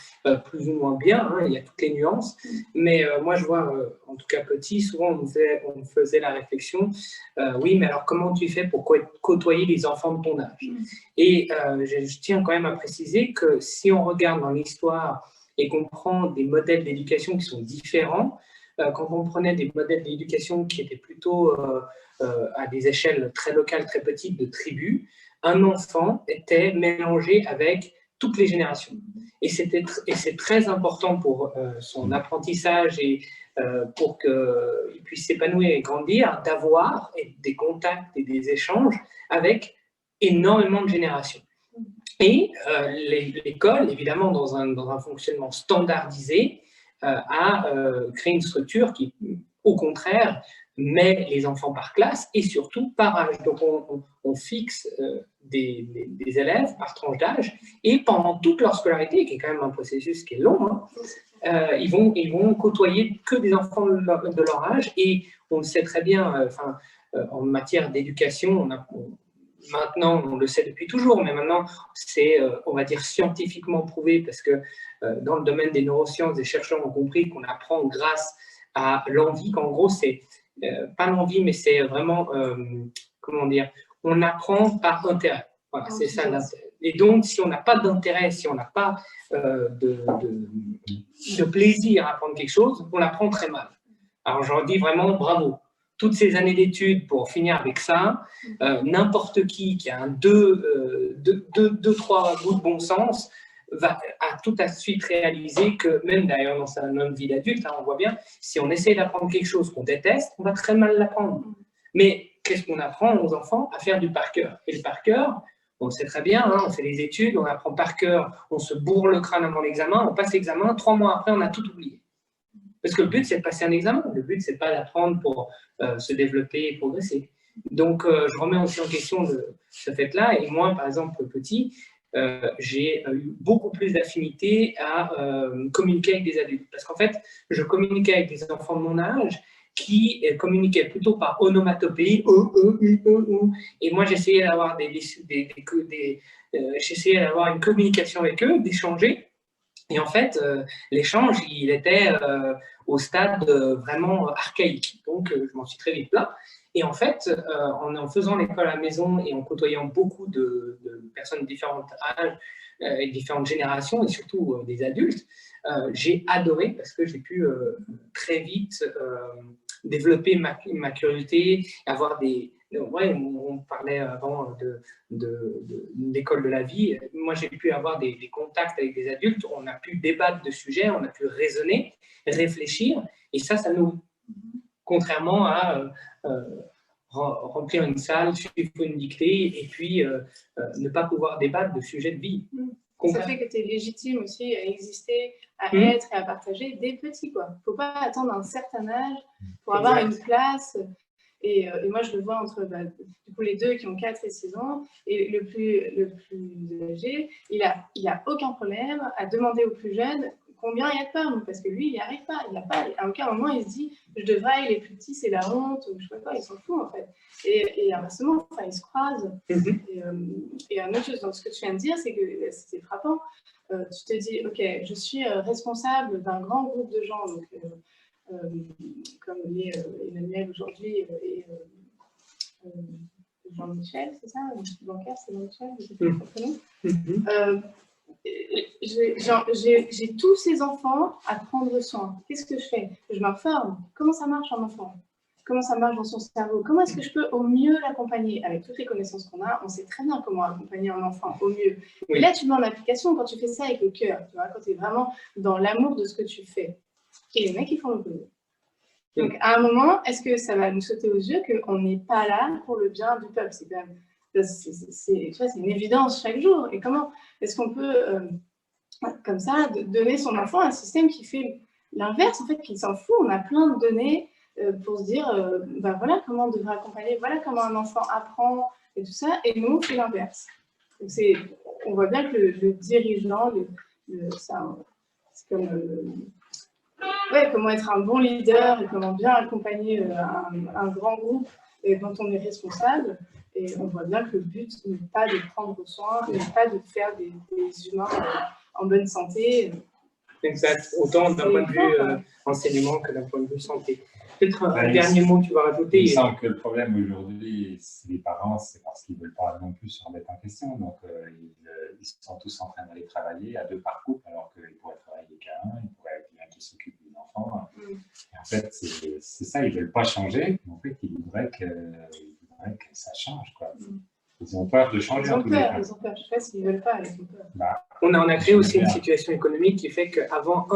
plus ou moins bien, il y a toutes les nuances. Mais moi, je vois, en tout cas petit, souvent on me faisait la réflexion, oui, mais alors comment tu fais pour côtoyer les enfants de ton âge? Et je tiens quand même à préciser que si on regarde dans l'histoire et qu'on prend des modèles d'éducation qui sont différents, quand on prenait des modèles d'éducation qui étaient plutôt à des échelles très locales, très petites, de tribus, un enfant était mélangé avec toutes les générations. Et c'est très important pour son apprentissage et pour qu'il puisse s'épanouir et grandir, d'avoir des contacts et des échanges avec énormément de générations. Et l'école, évidemment, dans un fonctionnement standardisé, a créé une structure qui, au contraire, met les enfants par classe et surtout par âge. Donc, on fixe des élèves par tranche d'âge, et pendant toute leur scolarité, qui est quand même un processus qui est long, ils vont côtoyer que des enfants de leur âge. Et on le sait très bien, en matière d'éducation, maintenant, on le sait depuis toujours, mais maintenant, c'est, on va dire, scientifiquement prouvé parce que dans le domaine des neurosciences, des chercheurs ont compris qu'on apprend grâce à l'envie, qu'en gros, c'est pas l'envie, mais c'est vraiment, comment dire, on apprend par intérêt. Voilà, c'est ça l'intérêt. Et donc, si on n'a pas d'intérêt, si on n'a pas de plaisir à apprendre quelque chose, on l'apprend très mal. Alors, je leur dis vraiment bravo. Toutes ces années d'études pour finir avec ça, n'importe qui a deux, trois bouts de bon sens a tout de suite réalisé que, même d'ailleurs dans sa même vie d'adulte, hein, on voit bien, si on essaie d'apprendre quelque chose qu'on déteste, on va très mal l'apprendre. Mais qu'est-ce qu'on apprend aux enfants? À faire du par cœur. Et le par cœur, on le sait très bien, hein, on fait les études, on apprend par cœur, on se bourre le crâne avant l'examen, on passe l'examen, 3 mois après, on a tout oublié. Parce que le but, c'est de passer un examen. Le but, c'est pas d'apprendre pour se développer et progresser. Donc, je remets aussi en question ce fait-là. Et moi, par exemple, petit, j'ai eu beaucoup plus d'affinité à communiquer avec des adultes. Parce qu'en fait, je communiquais avec des enfants de mon âge qui communiquaient plutôt par onomatopée, et moi, j'essayais d'avoir j'essayais d'avoir une communication avec eux, d'échanger. Et en fait, l'échange, il était au stade vraiment archaïque. Donc, je m'en suis très vite plaint. Et en fait, en faisant l'école à la maison et en côtoyant beaucoup de personnes de différents âges et différentes générations, et surtout des adultes, j'ai adoré parce que j'ai pu très vite développer ma curiosité, avoir des... Ouais, on parlait avant d'école de la vie. Moi, j'ai pu avoir des contacts avec des adultes. On a pu débattre de sujets, on a pu raisonner, réfléchir. Et ça nous... Contrairement à remplir une salle, suivre une dictée et puis ne pas pouvoir débattre de sujets de vie. Ça fait que tu es légitime aussi à exister, à être et à partager dès petit, quoi. Il ne faut pas attendre un certain âge pour avoir une place. Et moi, je le vois entre du coup, les deux qui ont 4 et 6 ans. Et le plus âgé, il a aucun problème à demander au plus jeune combien il y a de pommes. Parce que lui, il n'y arrive pas. À aucun moment, il se dit je devrais, les plus petits, c'est la honte. Ou je sais pas quoi, il s'en fout en fait. Et inversement, ils se croisent. Et une autre chose dans ce que tu viens de dire, c'est que c'est frappant. Tu te dis ok, je suis responsable d'un grand groupe de gens. Donc, comme l'est Emmanuel aujourd'hui et Jean-Michel, c'est ça? Bancaire, c'est Jean-Michel, je sais pas son prénom. J'ai tous ces enfants à prendre soin. Qu'est-ce que je fais? Je m'informe. Comment ça marche un enfant? Comment ça marche dans son cerveau? Comment est-ce que je peux au mieux l'accompagner? Avec toutes les connaissances qu'on a, on sait très bien comment accompagner un enfant au mieux. Et là, tu mets en application quand tu fais ça avec le cœur, tu vois, quand tu es vraiment dans l'amour de ce que tu fais. Et les mecs, ils font le boulot. Donc, à un moment, est-ce que ça va nous sauter aux yeux qu'on n'est pas là pour le bien du peuple? C'est quand même, c'est une évidence chaque jour. Et comment est-ce qu'on peut, comme ça, donner son enfant à un système qui fait l'inverse, en fait, qui s'en fout? On a plein de données pour se dire, voilà comment on devrait accompagner, voilà comment un enfant apprend et tout ça, et nous, on fait l'inverse. Donc, on voit bien que le dirigeant, c'est comme... comment être un bon leader et comment bien accompagner un grand groupe dont on est responsable. Et on voit bien que le but n'est pas de prendre soin, n'est pas de faire des humains en bonne santé. Exact, autant d'un point de vue enseignement que d'un point de vue santé. Peut-être un dernier mot que tu vas rajouter. Il semble que le problème aujourd'hui, c'est les parents, c'est parce qu'ils ne veulent pas non plus se remettre en question. Donc, ils sont tous en train d'aller travailler à 2 par couple, alors qu'ils pourraient travailler qu'à 1, ils pourraient être quelqu'un qui s'occupe des enfants. Et en fait, c'est ça, ils ne veulent pas changer. En fait, ils voudraient que ça change, quoi. Ils ont peur de changer. Ils ont peur. Je ne sais pas s'ils ne veulent pas, ils ont peur. On a créé aussi une situation économique qui fait qu'avant,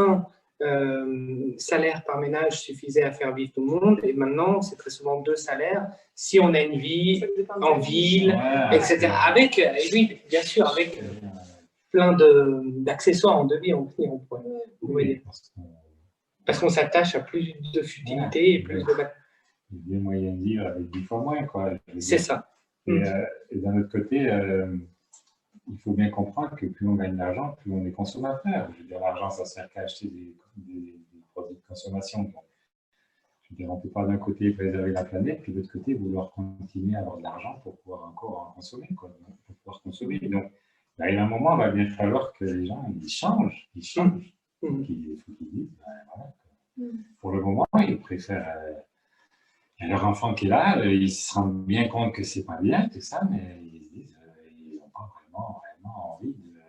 salaire par ménage suffisait à faire vivre tout le monde, et maintenant, c'est très souvent 2 salaires si on a une vie en ville, etc. Avec, oui, bien sûr, avec plein d'accessoires en devis, on pourrait. Oui. Parce qu'on s'attache à plus de futilité et plus de... Des moyens de vivre avec 10 fois moins, quoi. C'est ça. Et d'un autre côté, il faut bien comprendre que plus on gagne d'argent, plus on est consommateur. Je veux dire, l'argent, ça sert qu'à acheter des produits de consommation. Donc, On ne peut pas d'un côté préserver la planète, puis de l'autre côté vouloir continuer à avoir de l'argent pour pouvoir encore en consommer, quoi, pour pouvoir consommer. Donc, il arrive un moment, il va bien falloir que les gens ils changent. Donc, il faut qu'ils disent, voilà, pour le moment, ils préfèrent leur enfant qui est là, ils se rendent bien compte que c'est pas bien, tout ça, mais ils se disent, ils n'ont pas vraiment envie de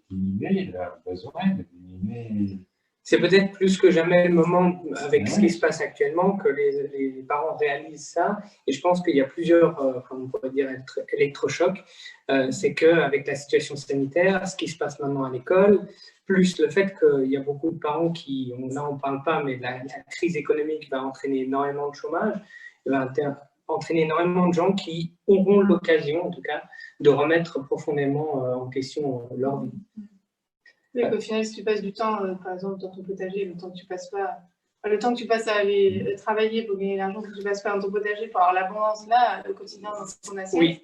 diminuer leurs besoins, de diminuer. C'est peut-être plus que jamais le moment, avec ce qui se passe actuellement, que les parents réalisent ça. Et je pense qu'il y a plusieurs, comme on pourrait dire, électrochocs. C'est qu'avec la situation sanitaire, ce qui se passe maintenant à l'école, plus le fait qu'il y a beaucoup de parents qui, là on ne parle pas, mais la crise économique va entraîner énormément de chômage, va entraîner énormément de gens qui auront l'occasion, en tout cas, de remettre profondément en question leur vie. Oui, qu'au final, si tu passes du temps, par exemple, dans ton potager, le temps que tu passes pas, le temps que tu passes à aller travailler pour gagner l'argent, que tu passes pas dans ton potager pour avoir l'abondance là, au quotidien dans ton assiette. Oui.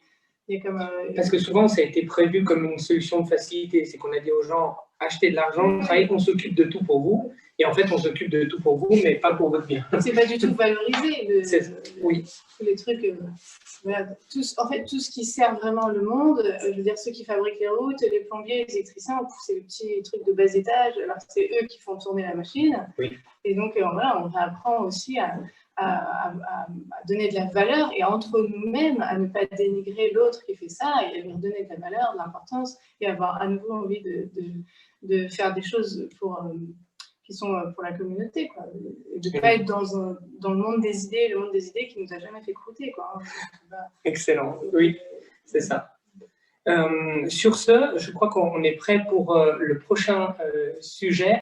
Et comme, parce que souvent, ça a été prévu comme une solution de facilité. C'est qu'on a dit aux gens, achetez de l'argent, travaillez, on s'occupe de tout pour vous. Et en fait, on s'occupe de tout pour vous, mais pas pour votre bien. C'est pas du tout valorisé. Oui. Les trucs, voilà, en fait, tout ce qui sert vraiment le monde, je veux dire, ceux qui fabriquent les routes, les plombiers, les électriciens, c'est les petits trucs de bas étage, alors que c'est eux qui font tourner la machine. Oui. Et donc, voilà, on apprend aussi à donner de la valeur et entre nous-mêmes, à ne pas dénigrer l'autre qui fait ça et à lui redonner de la valeur, de l'importance et avoir à nouveau envie de faire des choses qui sont pour la communauté, quoi. Et de ne pas être dans le monde des idées, le monde des idées qui nous a jamais fait croûter, quoi. Excellent, oui, c'est ça. Sur ce, je crois qu'on est prêt pour le prochain sujet.